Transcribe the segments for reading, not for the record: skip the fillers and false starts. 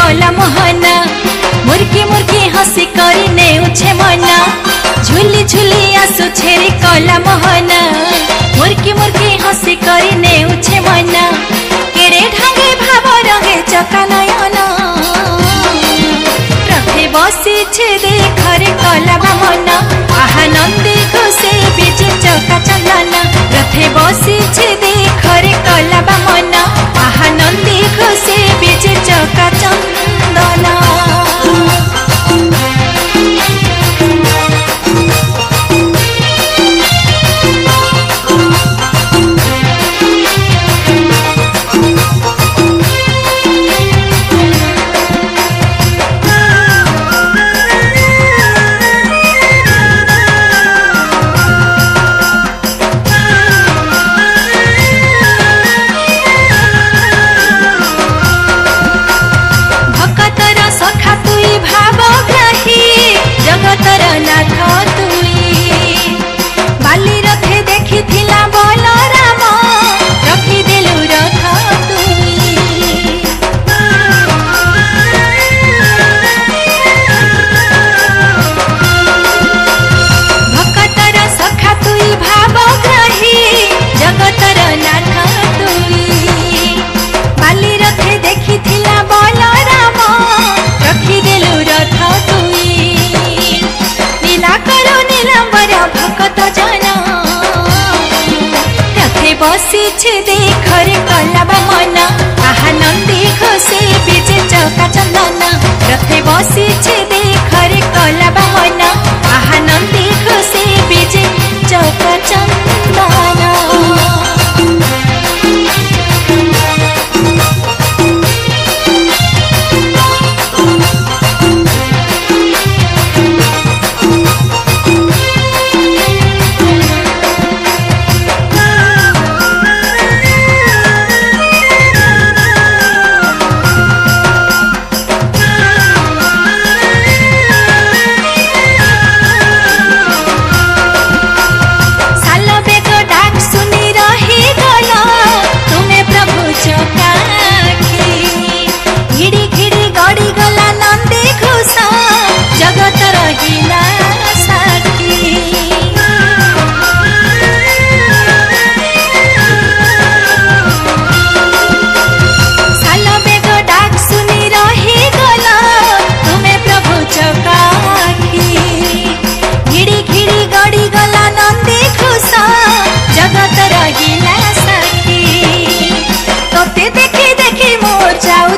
कला मोहना मुर्की मुर्की हसी करी नेउछे मना झुली झुली आसु छेरी कला मोहना मुर्की मुर्की हसी करी नेउछे मना केड़े ढांगे भाव रहे चका नयना रथे बसी छे देखरे कला मना आहा नंदी खुशी बीजे चका चंदना रथे बसी छे देखरे कला मना आहा नंदी खुशी बीजे चका चंदना। बसी छे देखरे कला मना आहा नंदी खुशी बीजे चौका चंदना रथे बसी छे देखरे कला मना आहा नंदी खुशी बीजे चौका चंदना।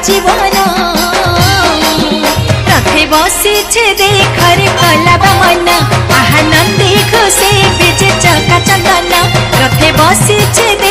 जीवन रथे बसी छे देखरे कला मना आहा नंदी खुशी बीजे चका चंदना रथे बसी छे।